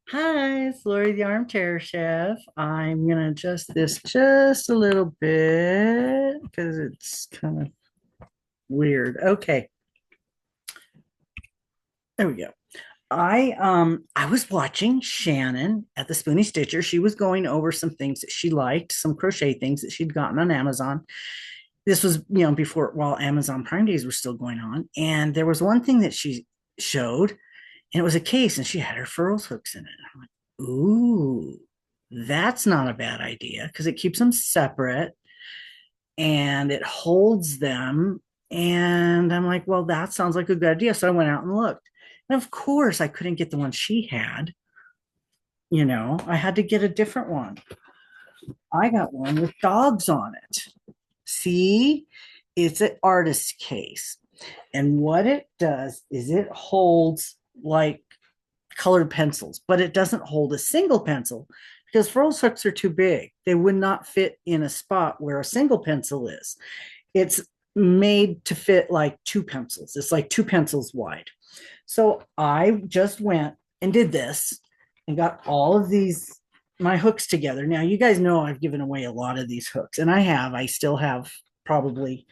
Hi, it's Lori, the armchair chef. I'm gonna adjust this just a little bit because it's kind of weird. Okay, there we go. I was watching Shannon at the Spoonie Stitcher. She was going over some things that she liked, some crochet things that she'd gotten on Amazon. This was, before while Amazon Prime Days were still going on. And there was one thing that she showed, and it was a case, and she had her furls hooks in it. I'm like, ooh, that's not a bad idea because it keeps them separate and it holds them. And I'm like, well, that sounds like a good idea. So I went out and looked. And of course, I couldn't get the one she had. I had to get a different one. I got one with dogs on it. See, it's an artist case. And what it does is it holds like colored pencils, but it doesn't hold a single pencil because Furls hooks are too big. They would not fit in a spot where a single pencil is. It's made to fit like two pencils. It's like two pencils wide. So I just went and did this and got all of these my hooks together. Now you guys know I've given away a lot of these hooks, and I still have probably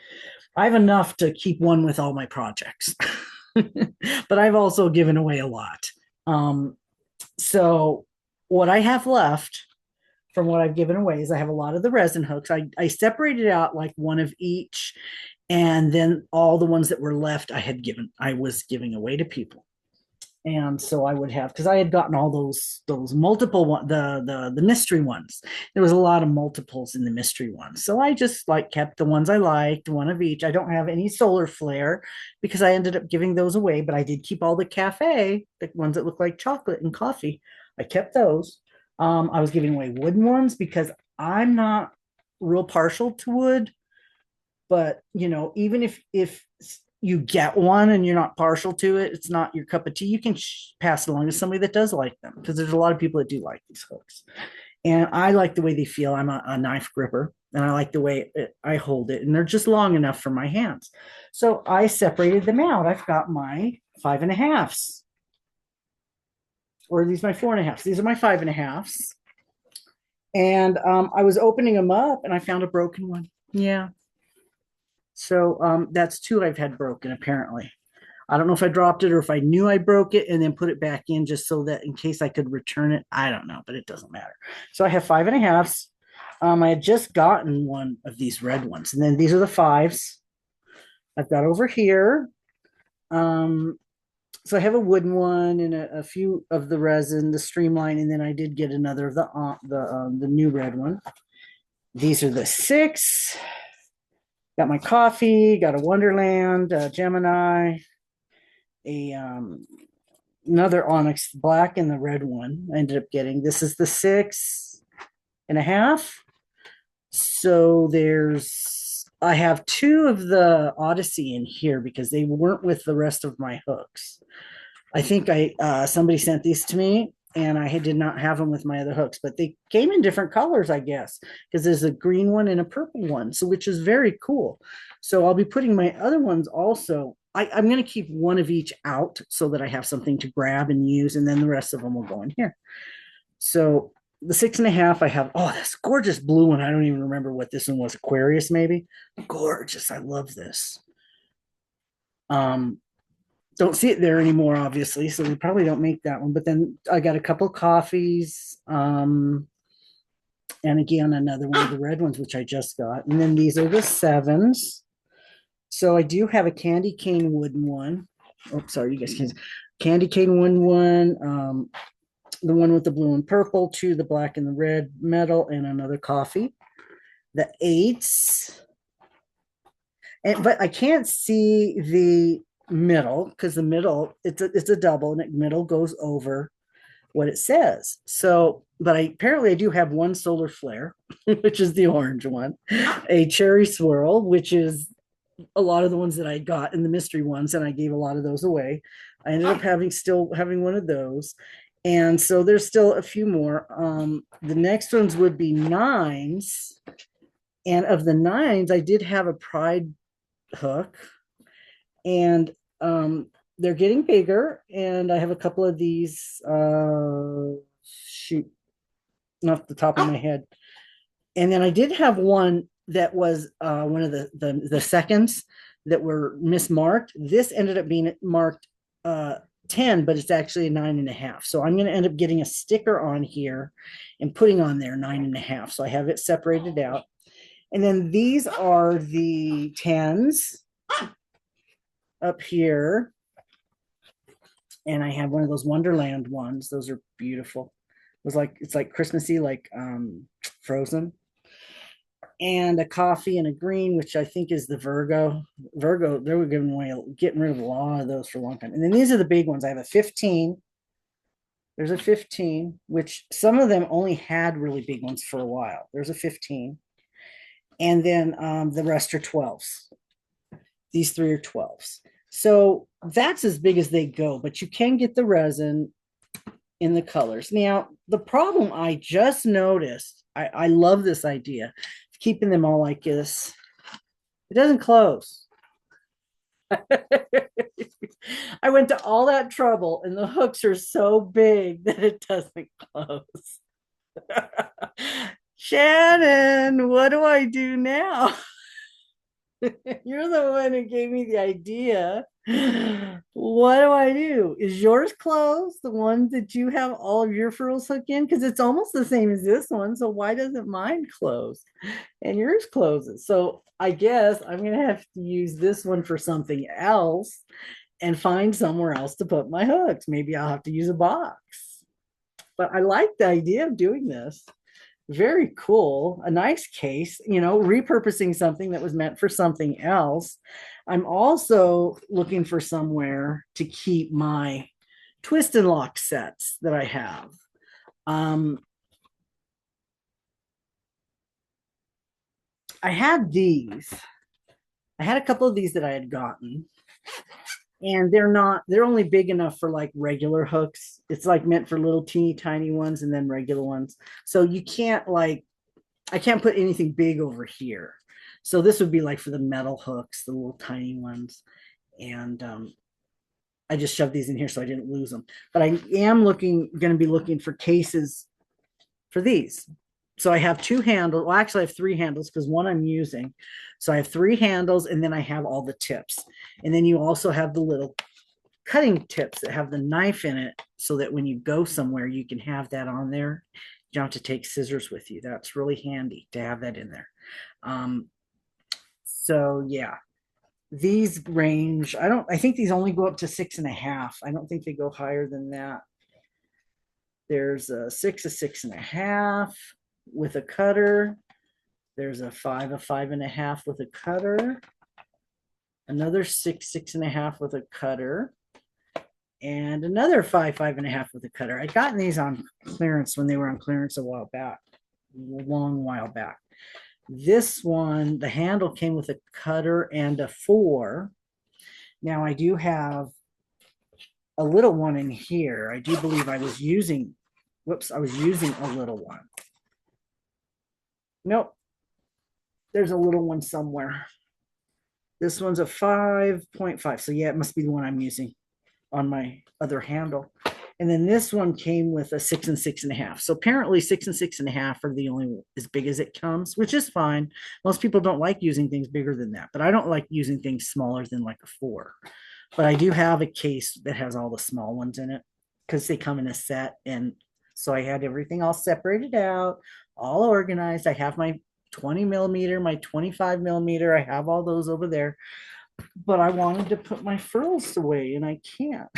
I have enough to keep one with all my projects. But I've also given away a lot. Um, so what I have left from what I've given away is I have a lot of the resin hooks. I separated out like one of each, and then all the ones that were left I was giving away to people. And so I would have, because I had gotten all those multiple one, the mystery ones. There was a lot of multiples in the mystery ones, so I just like kept the ones I liked, one of each. I don't have any solar flare because I ended up giving those away, but I did keep all the cafe, the ones that look like chocolate and coffee. I kept those. I was giving away wooden ones because I'm not real partial to wood, but even if you get one and you're not partial to it, it's not your cup of tea, you can pass it along to somebody that does like them because there's a lot of people that do like these hooks. And I like the way they feel. I'm a knife gripper and I like the way I hold it, and they're just long enough for my hands. So I separated them out. I've got my 5.5s, or are these my 4.5s? These are my 5.5s. And I was opening them up and I found a broken one. Yeah. So that's two I've had broken apparently. I don't know if I dropped it or if I knew I broke it and then put it back in just so that in case I could return it. I don't know, but it doesn't matter. So I have 5.5s. I had just gotten one of these red ones, and then these are the 5s I've got over here. Um, so I have a wooden one and a few of the resin, the streamline, and then I did get another of the new red one. These are the 6. Got my coffee, got a Wonderland, a Gemini, a another onyx black, and the red one I ended up getting. This is the 6.5. So I have two of the Odyssey in here because they weren't with the rest of my hooks. I think somebody sent these to me and I did not have them with my other hooks, but they came in different colors, I guess, because there's a green one and a purple one, so which is very cool. So I'll be putting my other ones also. I'm going to keep one of each out so that I have something to grab and use, and then the rest of them will go in here. So the 6.5, I have, oh, this gorgeous blue one. I don't even remember what this one was. Aquarius, maybe. Gorgeous. I love this. Um, don't see it there anymore, obviously, so they probably don't make that one. But then I got a couple of coffees, and again another one of the red ones, which I just got. And then these are the 7s. So I do have a candy cane wooden one. Oh, sorry, you guys can't. Candy cane wooden one. The one with the blue and purple, two the black and the red metal, and another coffee. The 8s, but I can't see the middle because the middle it's a double and the middle goes over what it says. So, but apparently I do have one solar flare, which is the orange one, a cherry swirl, which is a lot of the ones that I got in the mystery ones, and I gave a lot of those away. I ended up still having one of those. And so there's still a few more. The next ones would be 9s. And of the 9s, I did have a pride hook. And they're getting bigger, and I have a couple of these. Shoot, off the top of my head. And then I did have one that was one of the seconds that were mismarked. This ended up being marked 10, but it's actually a 9.5. So I'm going to end up getting a sticker on here and putting on there 9.5. So I have it separated out. And then these are the 10s up here. And I have one of those Wonderland ones. Those are beautiful. It's like Christmassy, like Frozen. And a coffee and a green, which I think is the Virgo. Virgo, they were getting rid of a lot of those for a long time. And then these are the big ones. I have a 15. There's a 15, which some of them only had really big ones for a while. There's a 15. And then the rest are 12s. These three are 12s. So that's as big as they go, but you can get the resin in the colors. Now, the problem I just noticed, I love this idea, keeping them all like this. It doesn't close. I went to all that trouble and the hooks are so big that it doesn't close. Shannon, what do I do now? You're the one who gave me the idea. What do I do? Is yours closed? The one that you have all of your furls hooked in? Because it's almost the same as this one. So why doesn't mine close? And yours closes. So I guess I'm going to have to use this one for something else and find somewhere else to put my hooks. Maybe I'll have to use a box. But I like the idea of doing this. Very cool. A nice case, repurposing something that was meant for something else. I'm also looking for somewhere to keep my twist and lock sets that I have. I had these. I had a couple of these that I had gotten, and they're only big enough for like regular hooks. It's like meant for little teeny tiny ones and then regular ones. So you can't I can't put anything big over here. So this would be like for the metal hooks, the little tiny ones. And I just shoved these in here so I didn't lose them. But I am going to be looking for cases for these. So I have two handles. Well, actually, I have three handles because one I'm using. So I have three handles, and then I have all the tips. And then you also have the little cutting tips that have the knife in it so that when you go somewhere, you can have that on there. You don't have to take scissors with you. That's really handy to have that in there. So yeah, these range, I think these only go up to 6.5. I don't think they go higher than that. There's a 6, a 6.5 with a cutter. There's a 5, a 5.5 with a cutter. Another 6, 6.5 with a cutter. And another 5, 5.5 with a cutter. I'd gotten these on clearance when they were on clearance a while back, a long while back. This one, the handle came with a cutter and a 4. Now I do have a little one in here. I do believe I was using a little one. Nope. There's a little one somewhere. This one's a 5.5. So yeah, it must be the one I'm using on my other handle. And then this one came with a 6 and 6.5. So apparently 6 and 6.5 are the only as big as it comes, which is fine. Most people don't like using things bigger than that, but I don't like using things smaller than like a 4. But I do have a case that has all the small ones in it because they come in a set. And so I had everything all separated out, all organized. I have my 20 millimeter, my 25 millimeter. I have all those over there. But I wanted to put my furls away and I can't.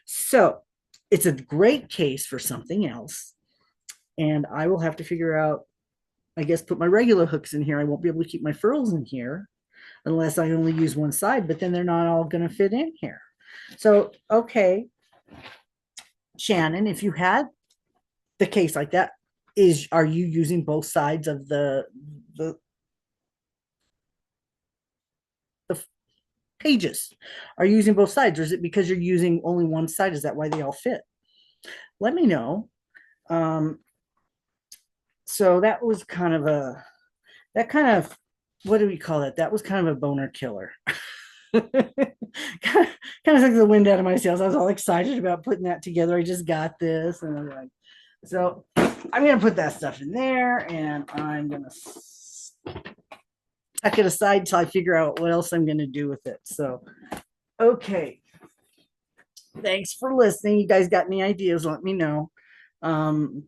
So it's a great case for something else. And I will have to figure out, I guess, put my regular hooks in here. I won't be able to keep my furls in here unless I only use one side, but then they're not all going to fit in here. So, okay, Shannon, if you had the case like that, are you using both sides of the pages? Are you using both sides, or is it because you're using only one side? Is that why they all fit? Let me know. So that was what do we call it? That was kind of a boner killer. kind of took the wind out of my sails. I was all excited about putting that together. I just got this, and I'm like, so I'm gonna put that stuff in there, and I'm gonna tuck it aside until I figure out what else I'm gonna do with it. So, okay, thanks for listening. You guys got any ideas? Let me know. Um,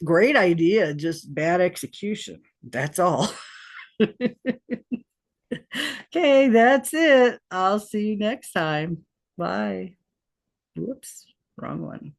Great idea, just bad execution. That's all. Okay, that's it. I'll see you next time. Bye. Whoops, wrong one.